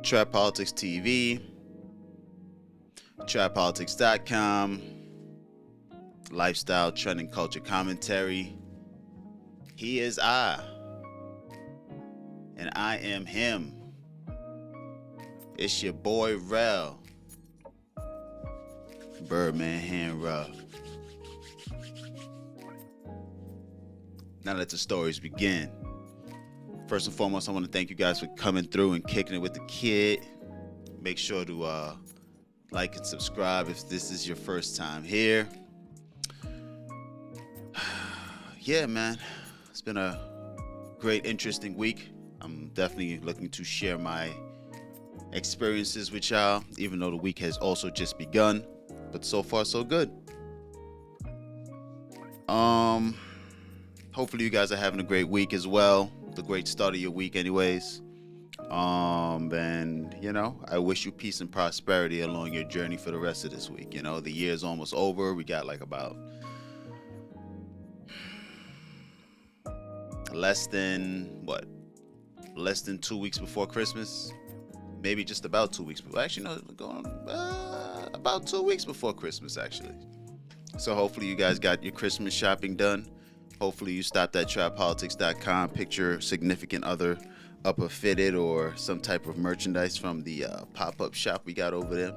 Trap Politics TV, trappolitics.com, lifestyle, trending culture commentary. He is I, and I am him. It's your boy Rel, Birdman Hand Rub. Now let the stories begin. First and foremost, I want to thank you guys for coming through and kicking it with the kid. Make sure to like and subscribe if this is your first time here. Yeah, man, it's been a great, interesting week. I'm definitely looking to share my experiences with y'all, even though the week has also just begun. But so far, so good. Hopefully you guys are having a great week as well. The great start of your week anyways. And you know, I wish you peace and prosperity along your journey for the rest of this week. You know, the year is almost over. We got like about less than 2 weeks before Christmas. Maybe just about 2 weeks before. Actually, no, going about 2 weeks before Christmas actually. So hopefully you guys got your Christmas shopping done. Hopefully you stopped at trappolitics.com, picked your significant other up or fitted or some type of merchandise from the pop-up shop we got over there.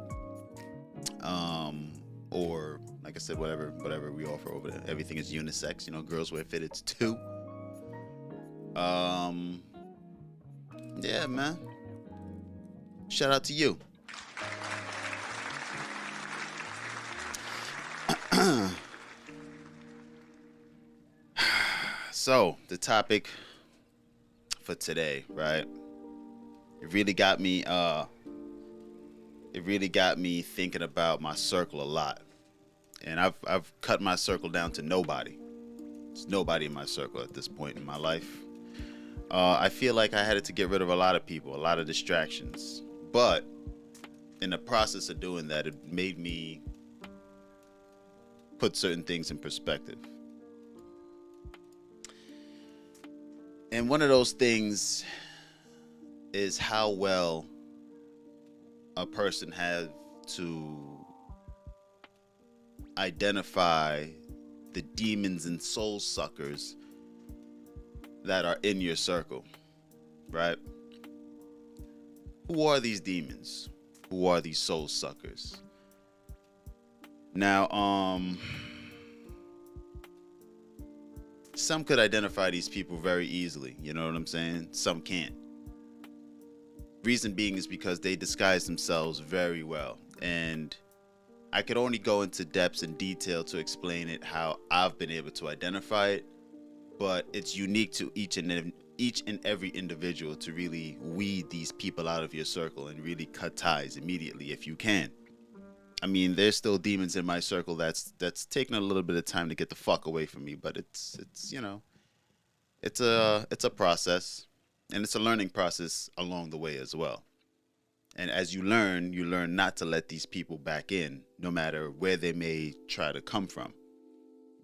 Or like I said, whatever we offer over there. Everything is unisex, you know, girls wear fitteds too. Yeah, man. Shout out to you. So the topic for today, right? It really got me thinking about my circle a lot. And I've cut my circle down to nobody. There's nobody in my circle at this point in my life. I feel like I had to get rid of a lot of people, a lot of distractions. But in the process of doing that, it made me put certain things in perspective. And one of those things is how well a person has to identify the demons and soul suckers that are in your circle, right? Who are these demons? Who are these soul suckers? Now, some could identify these people very easily, you know what I'm saying? Some can't. Reason being is because they disguise themselves very well. And I could only go into depths and detail to explain it how I've been able to identify it. But it's unique to each and every individual to really weed these people out of your circle and really cut ties immediately if you can. I mean, there's still demons in my circle that's taking a little bit of time to get the fuck away from me, but it's you know, it's a process, and it's a learning process along the way as well. And as you learn not to let these people back in, no matter where they may try to come from.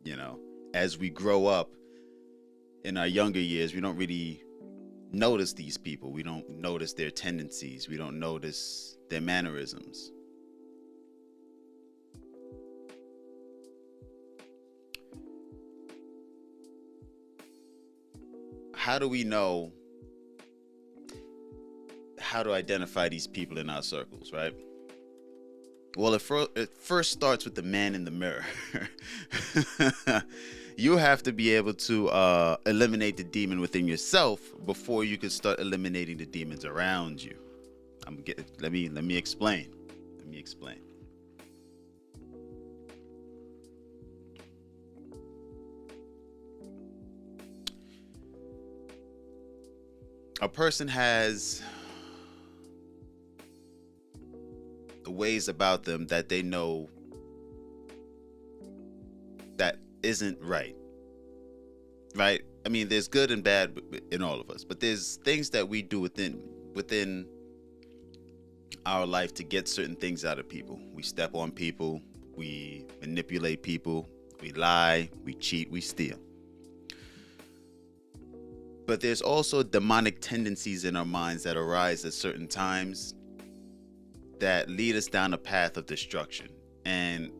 You know, as we grow up in our younger years, we don't really notice these people. We don't notice their tendencies. We don't notice their mannerisms. How do we know how to identify these people in our circles, right? Well, it first starts with the man in the mirror. You have to be able to eliminate the demon within yourself before you can start eliminating the demons around you. Let me explain. A person has the ways about them that they know that isn't right. Right? I mean, there's good and bad in all of us, but there's things that we do within our life to get certain things out of people. We step on people, we manipulate people, we lie, we cheat, we steal. But there's also demonic tendencies in our minds that arise at certain times that lead us down a path of destruction. And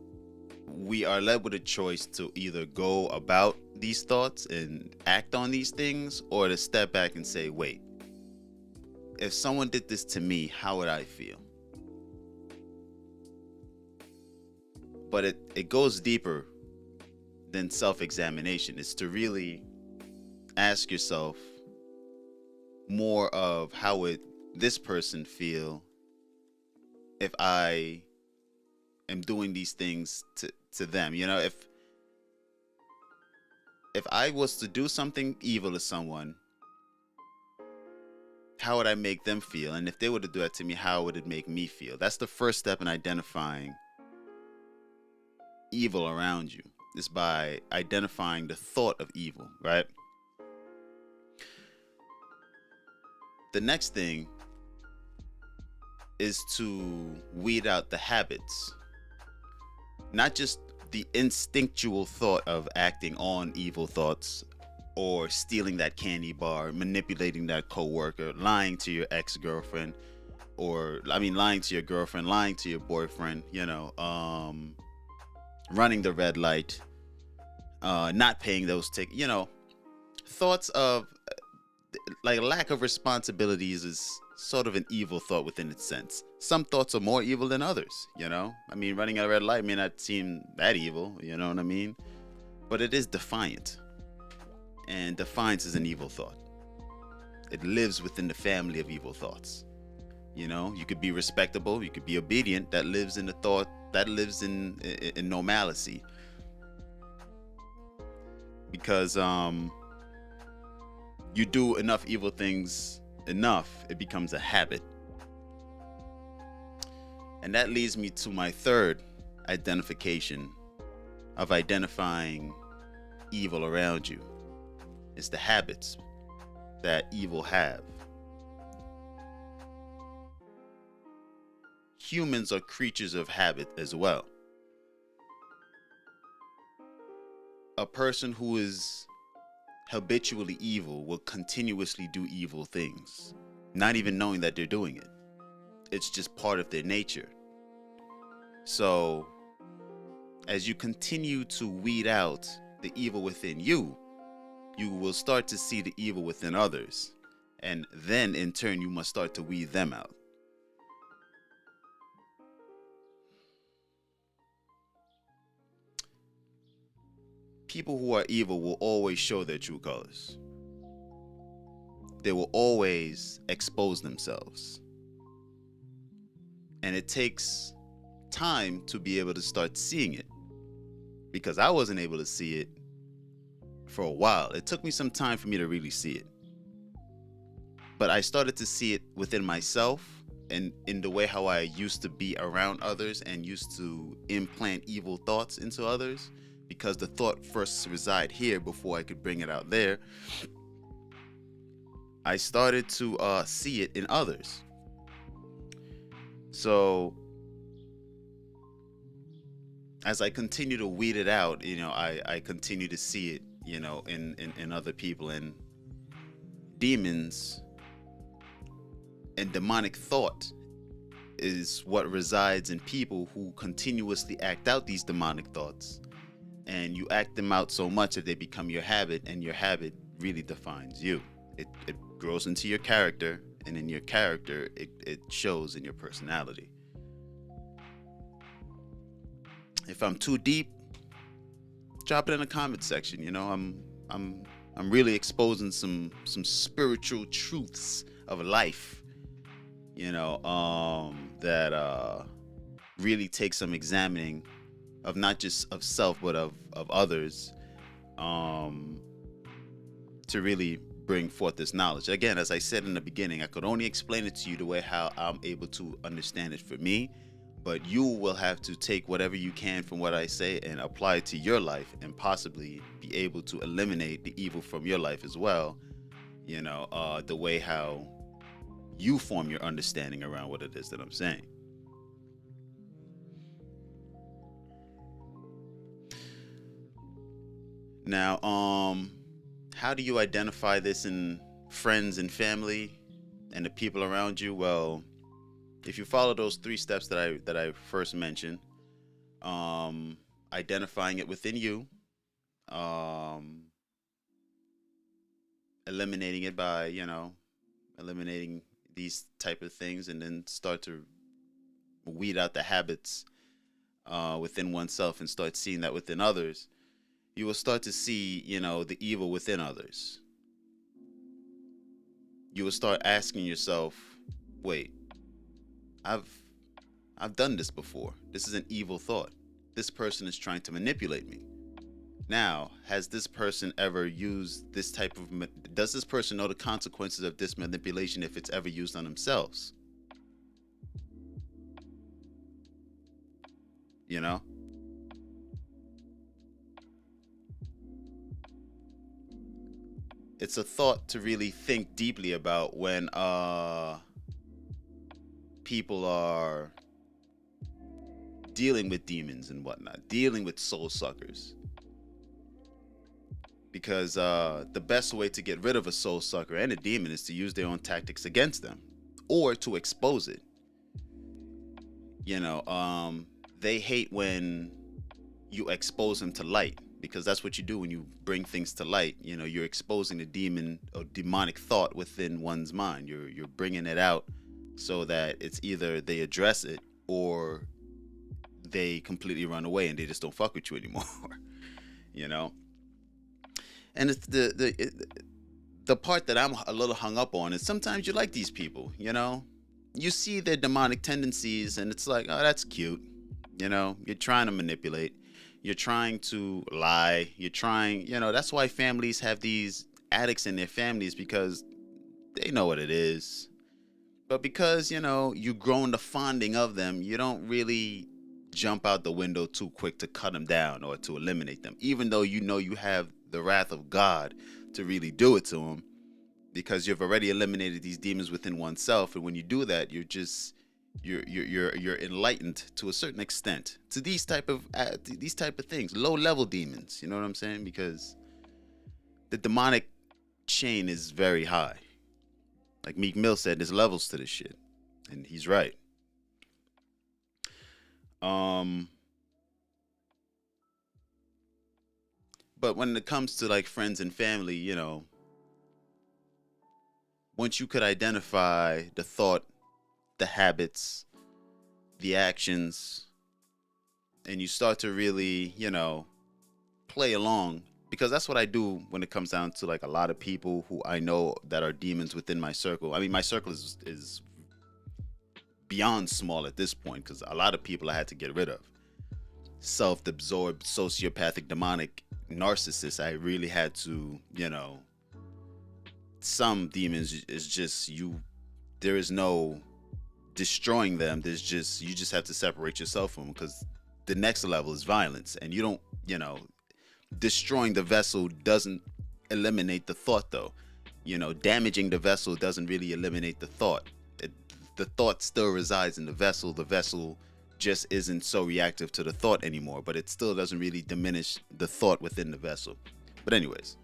we are led with a choice to either go about these thoughts and act on these things, or to step back and say, wait, if someone did this to me, how would I feel? But it goes deeper than self-examination. It's to really ask yourself more of how would this person feel if I am doing these things to them. You know, if I was to do something evil to someone, how would I make them feel? And if they were to do that to me, how would it make me feel? That's the first step in identifying evil around you, is by identifying the thought of evil, right? The next thing is to weed out the habits, not just the instinctual thought of acting on evil thoughts, or stealing that candy bar, manipulating that coworker, lying to your ex-girlfriend, or lying to your girlfriend, lying to your boyfriend, running the red light, not paying those tickets, thoughts of like lack of responsibilities is sort of an evil thought within its sense. Some thoughts are more evil than others, running a red light may not seem that evil, you know what I mean? But it is defiant. And defiance is an evil thought. It lives within the family of evil thoughts. You could be respectable, you could be obedient. That lives in the thought, that lives in normalcy. Because you do enough evil things enough, it becomes a habit. And that leads me to my third identification of identifying evil around you. It's the habits that evil have. Humans are creatures of habit as well. A person who is habitually evil will continuously do evil things, not even knowing that they're doing it. It's just part of their nature. So, as you continue to weed out the evil within you, you will start to see the evil within others. And then, in turn, you must start to weed them out. People who are evil will always show their true colors. They will always expose themselves. And it takes time to be able to start seeing it, because I wasn't able to see it for a while. It took me some time for me to really see it. But I started to see it within myself, and in the way how I used to be around others and used to implant evil thoughts into others, because the thought first reside here before I could bring it out there. I started to see it in others. So as I continue to weed it out, I continue to see it, in other people. And demons and demonic thought is what resides in people who continuously act out these demonic thoughts. And you act them out so much that they become your habit, and your habit really defines you. It grows into your character, and in your character, it shows in your personality. If I'm too deep, drop it in the comment section. I'm really exposing some spiritual truths of life, that really take some examining of, not just of self, but of others, to really bring forth this knowledge. Again, as I said in the beginning, I could only explain it to you the way how I'm able to understand it for me, but you will have to take whatever you can from what I say and apply it to your life, and possibly be able to eliminate the evil from your life as well, the way how you form your understanding around what it is that I'm saying. Now, how do you identify this in friends and family and the people around you, well, if you follow those three steps that I first mentioned, um, identifying it within you, um, eliminating it by eliminating these type of things, and then start to weed out the habits within oneself and start seeing that within others, you will start to see, the evil within others. You will start asking yourself, wait, I've I've done this before. This is an evil thought. This person is trying to manipulate me. Now, has this person ever used this type of does this person know the consequences of this manipulation if it's ever used on themselves? You know? It's a thought to really think deeply about when people are dealing with demons and whatnot, dealing with soul suckers. Because the best way to get rid of a soul sucker and a demon is to use their own tactics against them or to expose it. They hate when you expose them to light, because that's what you do when you bring things to light. You're exposing the demon or demonic thought within one's mind. You're bringing it out so that it's either they address it or they completely run away and they just don't fuck with you anymore. you know and it's the part that I'm a little hung up on is sometimes you like these people. You see their demonic tendencies and it's like, oh, that's cute. You're trying to manipulate, you're trying to lie, you're trying, that's why families have these addicts in their families, because they know what it is. But because you've grown the fonding of them, you don't really jump out the window too quick to cut them down or to eliminate them, even though you have the wrath of God to really do it to them, because you've already eliminated these demons within oneself. And when you do that, you're enlightened to a certain extent to these type of things, low level demons. You know what I'm saying? Because the demonic chain is very high. Like Meek Mill said, there's levels to this shit, and he's right. But when it comes to like friends and family, once you could identify the thought, the habits, the actions, and you start to really, play along, because that's what I do when it comes down to like a lot of people who I know that are demons within my circle. I mean, my circle is beyond small at this point, because a lot of people I had to get rid of. Self-absorbed, sociopathic, demonic narcissists, I really had to, some demons is just there is no destroying them. You just have to separate yourself from them, because the next level is violence, and you don't, destroying the vessel doesn't eliminate the thought though. Damaging the vessel doesn't really eliminate the thought. The thought still resides in the vessel. The vessel just isn't so reactive to the thought anymore, but it still doesn't really diminish the thought within the vessel. But anyways,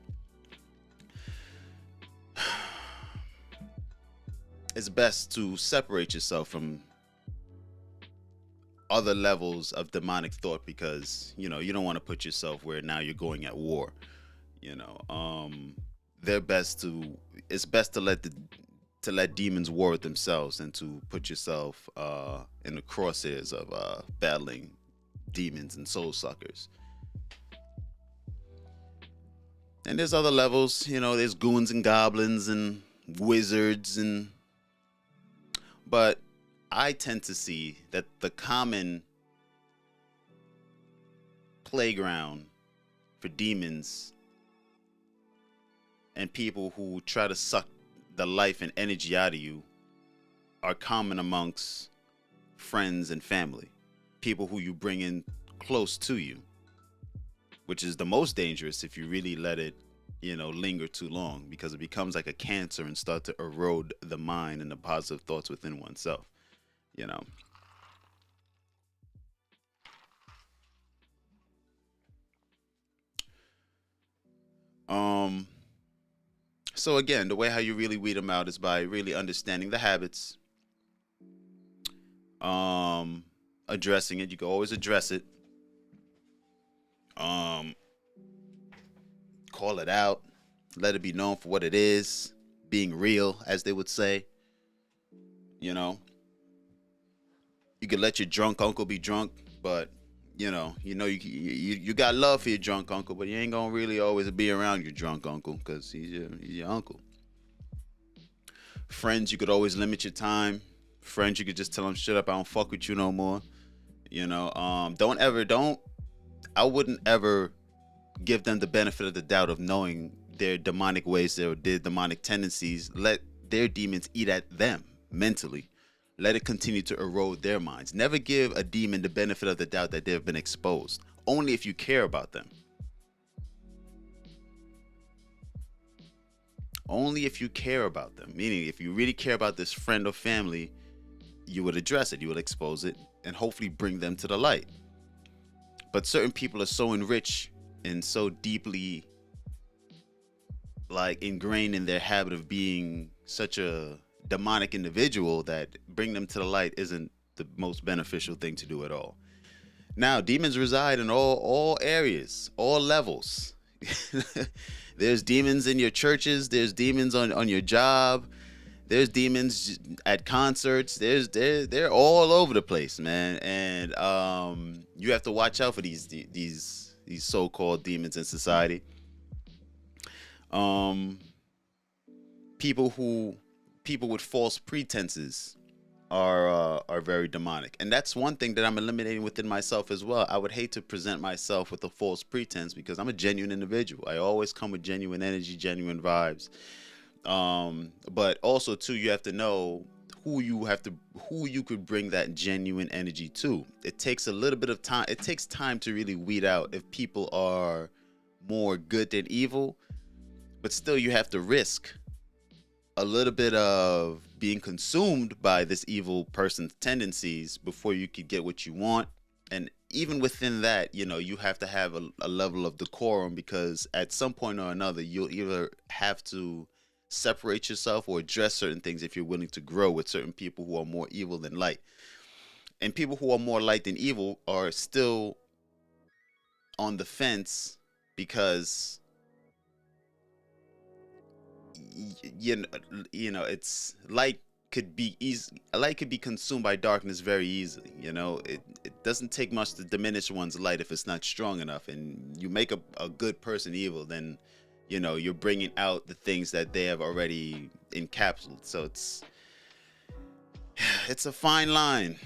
it's best to separate yourself from other levels of demonic thought, because you don't want to put yourself where now you're going at war. It's best to let demons war with themselves than to put yourself in the crosshairs of battling demons and soul suckers. And there's other levels, there's goons and goblins and wizards, but I tend to see that the common playground for demons and people who try to suck the life and energy out of you are common amongst friends and family, people who you bring in close to you, which is the most dangerous if you really let it, linger too long, because it becomes like a cancer and start to erode the mind and the positive thoughts within oneself. you know. So again, the way how you really weed them out is by really understanding the habits, um, addressing it. You can always address it. Um, Call it out, let it be known for what it is, being real, as they would say. You know, you could let your drunk uncle be drunk, but you got love for your drunk uncle, but you ain't gonna really always be around your drunk uncle because he's your uncle. Friends, you could always limit your time. Friends, you could just tell them, shut up, I don't fuck with you no more. Don't. I wouldn't ever give them the benefit of the doubt of knowing their demonic ways, their demonic tendencies. Let their demons eat at them mentally. Let it continue to erode their minds. Never give a demon the benefit of the doubt that they've been exposed. Only if you care about them. Only if you care about them. Meaning, if you really care about this friend or family, you would address it, you would expose it, and hopefully bring them to the light. But certain people are so enriched and so deeply ingrained in their habit of being such a demonic individual that bring them to the light isn't the most beneficial thing to do at all. Now, demons reside in all areas, all levels. There's demons in your churches, there's demons on your job, there's demons at concerts, they're all over the place, man. And you have to watch out for these so-called demons in society. People with false pretenses are very demonic, and that's one thing that I'm eliminating within myself as well. I would hate to present myself with a false pretense because I'm a genuine individual. I always come with genuine energy, genuine vibes. But also too, you have to know who you could bring that genuine energy to. It takes a little bit of time. It takes time to really weed out if people are more good than evil, but still you have to risk a little bit of being consumed by this evil person's tendencies before you could get what you want. And even within that, you have to have a level of decorum, because at some point or another, you'll either have to separate yourself or address certain things if you're willing to grow with certain people who are more evil than light. And people who are more light than evil are still on the fence because it's light could be consumed by darkness very easily. It doesn't take much to diminish one's light if it's not strong enough, and you make a good person evil, then you're bringing out the things that they have already encapsulated. So it's a fine line.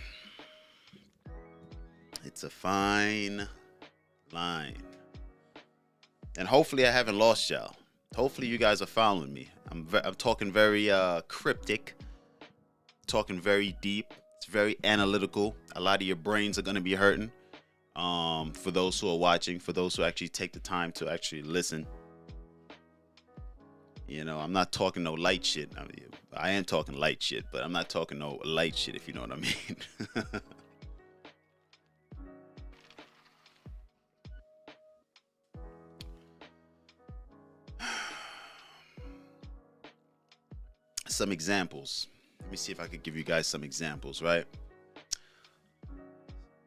It's a fine line. And hopefully I haven't lost y'all. Hopefully you guys are following me. I'm talking very cryptic, talking very deep. It's very analytical. A lot of your brains are going to be hurting. For those who are watching, for those who actually take the time to actually listen. I'm not talking no light shit. I am talking light shit, but I'm not talking no light shit, if you know what I mean. Some examples. Let me see if I could give you guys some examples, right?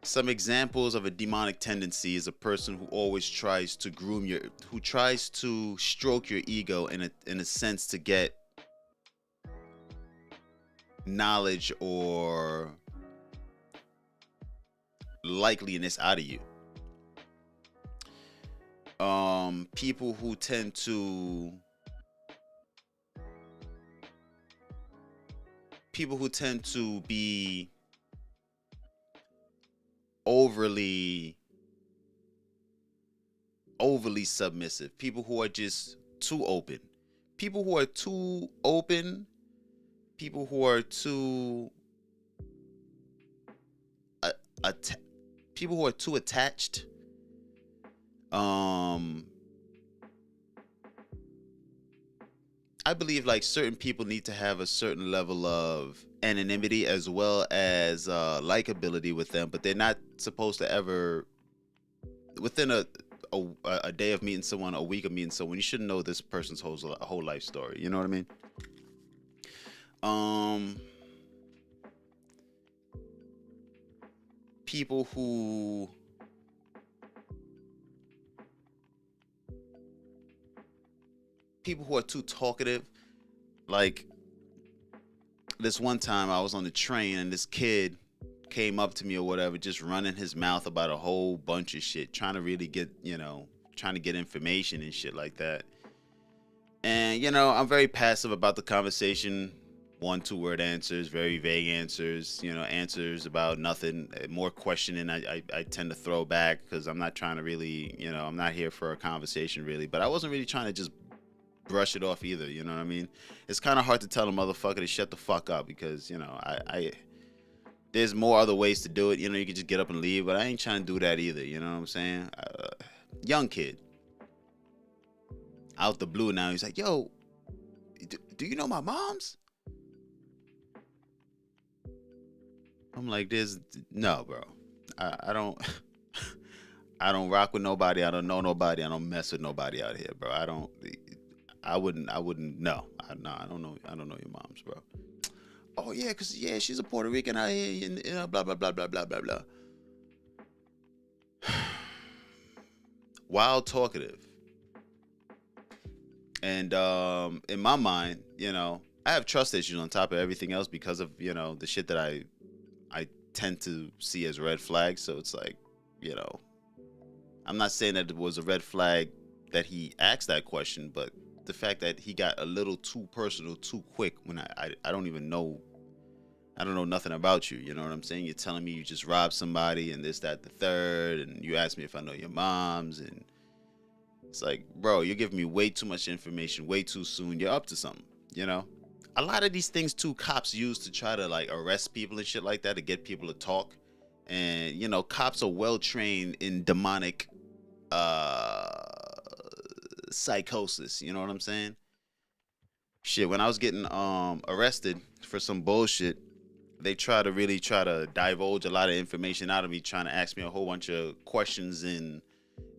Some examples of a demonic tendency is a person who always tries to who tries to stroke your ego in a sense to get knowledge or likeliness out of you. People who tend to be overly submissive. People who are just too open. People who are too open. People who are too people who are too attached. I believe certain people need to have a certain level of anonymity as well as likability with them, but they're not supposed to ever, within a a day of meeting someone, a week of meeting someone. You shouldn't know this person's whole life story. You know what I mean? People who are too talkative. Like this one time I was on the train and this kid came up to me or whatever, just running his mouth about a whole bunch of shit, trying to really get, trying to get information and shit like that. And, I'm very passive about the conversation. 1-2 word answers, very vague answers, answers about nothing, more questioning. I tend to throw back because I'm not trying to really, I'm not here for a conversation really, but I wasn't really trying to just brush it off either. You know what I mean? It's kind of hard to tell a motherfucker to shut the fuck up because, I there's more other ways to do it. You can just get up and leave, but I ain't trying to do that either. You know what I'm saying? Young kid. Out the blue now, he's like, yo, do you know my mom's? I'm like, no, bro. I don't I don't rock with nobody. I don't know nobody. I don't mess with nobody out here, bro. I wouldn't no. I don't know your mom's, bro. Oh yeah, cause she's a Puerto Rican out here and blah blah blah blah blah blah blah. Wild talkative. And in my mind, I have trust issues on top of everything else because of, the shit that I tend to see as red flags. So it's like, I'm not saying that it was a red flag that he asked that question, but the fact that he got a little too personal too quick when I don't even know. I don't know nothing about you. You know what I'm saying? You're telling me you just robbed somebody and this, that, the third, and you asked me if I know your mom's, and it's like, bro, you're giving me way too much information way too soon. You're up to something, A lot of these things too, cops use to try to like arrest people and shit like that to get people to talk. And cops are well trained in demonic psychosis. You know what I'm saying? Shit, when I was getting arrested for some bullshit, they try to divulge a lot of information out of me, trying to ask me a whole bunch of questions in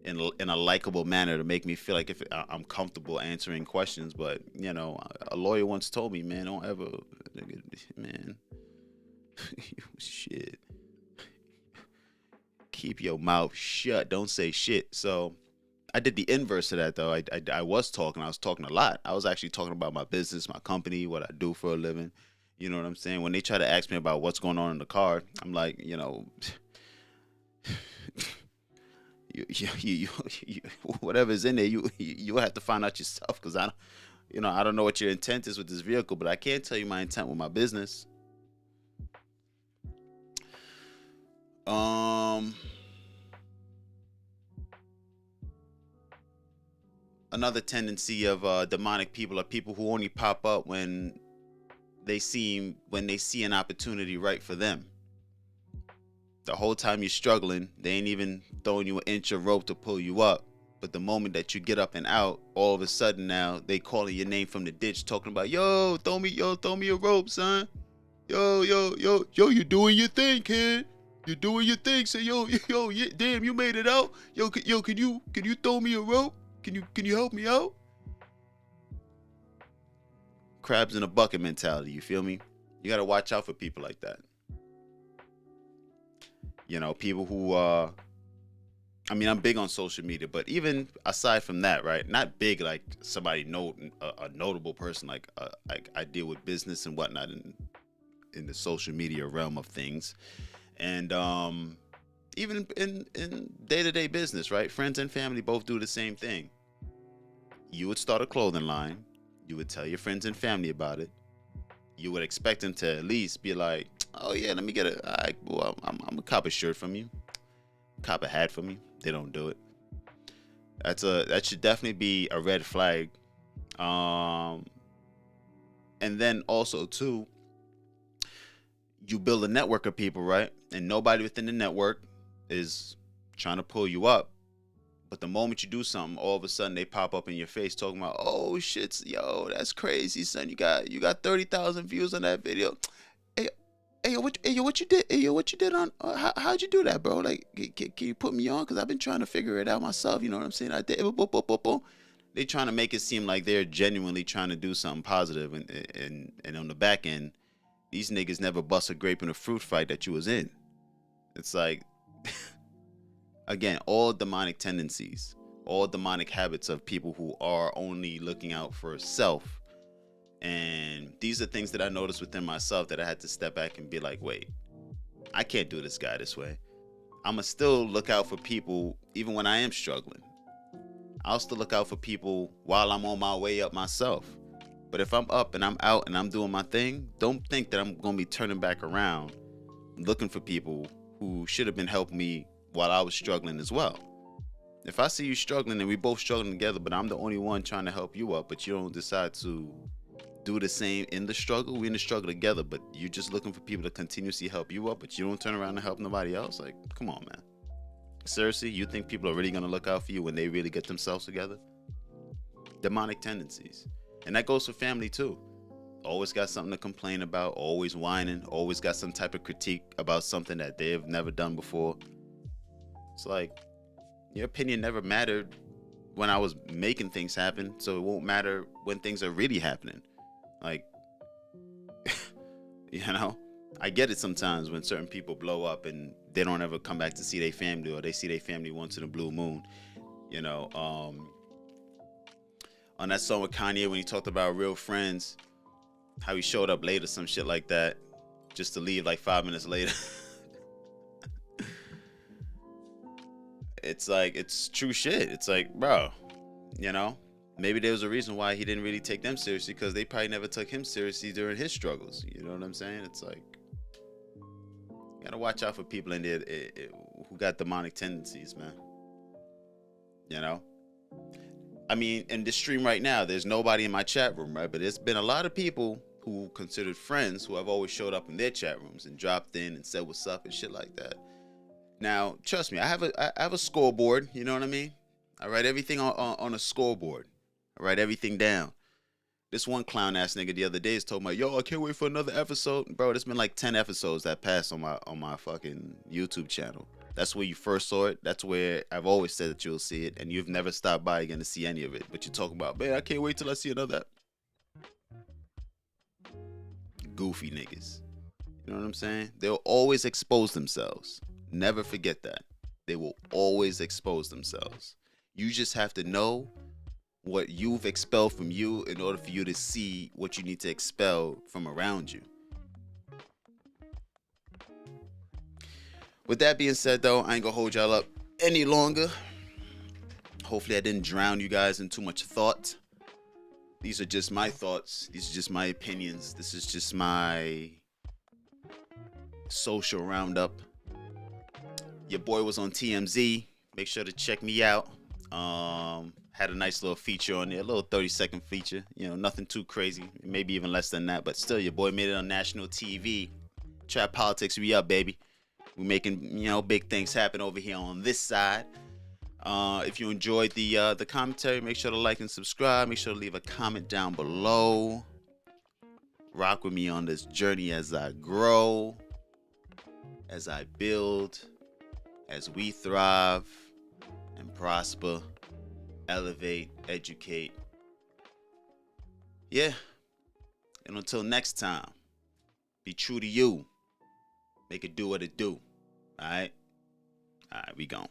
a likable manner to make me feel like if I'm comfortable answering questions. But a lawyer once told me, man, don't ever, man, shit, keep your mouth shut, don't say shit. So I did the inverse of that though. I was talking a lot. I was actually talking about my business, my company, what I do for a living. You know what I'm saying? When they try to ask me about what's going on in the car, I'm like, you whatever's in there, you have to find out yourself, because I don't know what your intent is with this vehicle, but I can't tell you my intent with my business. Another tendency of demonic people are people who only pop up when they see an opportunity right for them. The whole time you're struggling, they ain't even throwing you an inch of rope to pull you up. But the moment that you get up and out, all of a sudden now they calling your name from the ditch, talking about, yo, throw me a rope, son. Yo, you doing your thing, kid. You're doing your thing. Say, yo, yeah, damn, you made it out. Yo, can you throw me a rope? Can you help me out? Crabs in a bucket mentality, you feel me? You gotta watch out for people like that. People who I'm big on social media, but even aside from that, right? Not big like somebody a notable person, like I deal with business and whatnot in the social media realm of things, and even in day-to-day business, right? Friends and family both do the same thing. You would start a clothing line. You would tell your friends and family about it. You would expect them to at least be like, oh yeah, let me get I'm gonna cop a shirt from you, cop a hat from you. They don't do it. That should definitely be a red flag. And then also too, you build a network of people, right? And nobody within the network is trying to pull you up. But the moment you do something, all of a sudden they pop up in your face talking about, oh shit, yo, that's crazy, son. You got 30,000 views on that video. Hey, what you did? Hey, yo, what you did on? How'd you do that, bro? Like, can you put me on? Cause I've been trying to figure it out myself. You know what I'm saying? I did. Boom, boom, boom, boom. They trying to make it seem like they're genuinely trying to do something positive, and on the back end, these niggas never bust a grape in a fruit fight that you was in. It's like, again, all demonic tendencies, all demonic habits of people who are only looking out for self. And these are things that I noticed within myself that I had to step back and be like, wait, I can't do this guy this way. I'ma still look out for people even when I am struggling. I'll still look out for people while I'm on my way up myself. But if I'm up and I'm out and I'm doing my thing, don't think that I'm gonna be turning back around looking for people who should have been helping me while I was struggling as well. If I see you struggling and we both struggling together, but I'm the only one trying to help you up, but you don't decide to do the same in the struggle, we in the struggle together, but you're just looking for people to continuously help you up, but you don't turn around and help nobody else. Like, come on, man. Seriously, you think people are really gonna look out for you when they really get themselves together? Demonic tendencies. And that goes for family too. Always got something to complain about, always whining, always got some type of critique about something that they've never done before. It's like, your opinion never mattered when I was making things happen, so it won't matter when things are really happening. Like, you know, I get it sometimes when certain people blow up and they don't ever come back to see their family, or they see their family once in a blue moon. You know, on that song with Kanye when he talked about real friends, how he showed up later, some shit like that, just to leave like 5 minutes later. It's like, it's true shit. It's like, bro, you know, maybe there was a reason why he didn't really take them seriously, because they probably never took him seriously during his struggles. You know what I'm saying? It's like, you gotta watch out for people in there who got demonic tendencies, man. You know? I mean, in this stream right now, there's nobody in my chat room, right? But there's been a lot of people who considered friends who have always showed up in their chat rooms and dropped in and said what's up and shit like that. Now, trust me, I have a scoreboard, you know what I mean? I write everything on a scoreboard. I write everything down. This one clown ass nigga the other day is told me, yo, I can't wait for another episode. Bro, there's been like 10 episodes that passed on my fucking YouTube channel. That's where you first saw it. That's where I've always said that you'll see it, and you've never stopped by again to see any of it. But you talk about, man, I can't wait till I see another. Goofy niggas. You know what I'm saying? They'll always expose themselves. Never forget that. They will always expose themselves. You just have to know what you've expelled from you in order for you to see what you need to expel from around you. With that being said, though, I ain't gonna hold y'all up any longer. Hopefully I didn't drown you guys in too much thought. These are just my thoughts. These are just my opinions. This is just my social roundup. Your boy was on TMZ. Make sure to check me out. Had a nice little feature on there, a little 30-second feature. You know, nothing too crazy. Maybe even less than that. But still, your boy made it on national TV. Trap politics, we up, baby. We're making, you know, big things happen over here on this side. If you enjoyed the commentary, make sure to like and subscribe. Make sure to leave a comment down below. Rock with me on this journey as I grow, as I build, as we thrive and prosper, elevate, educate. Yeah. And until next time, be true to you. Make it do what it do. All right? All right, we gone.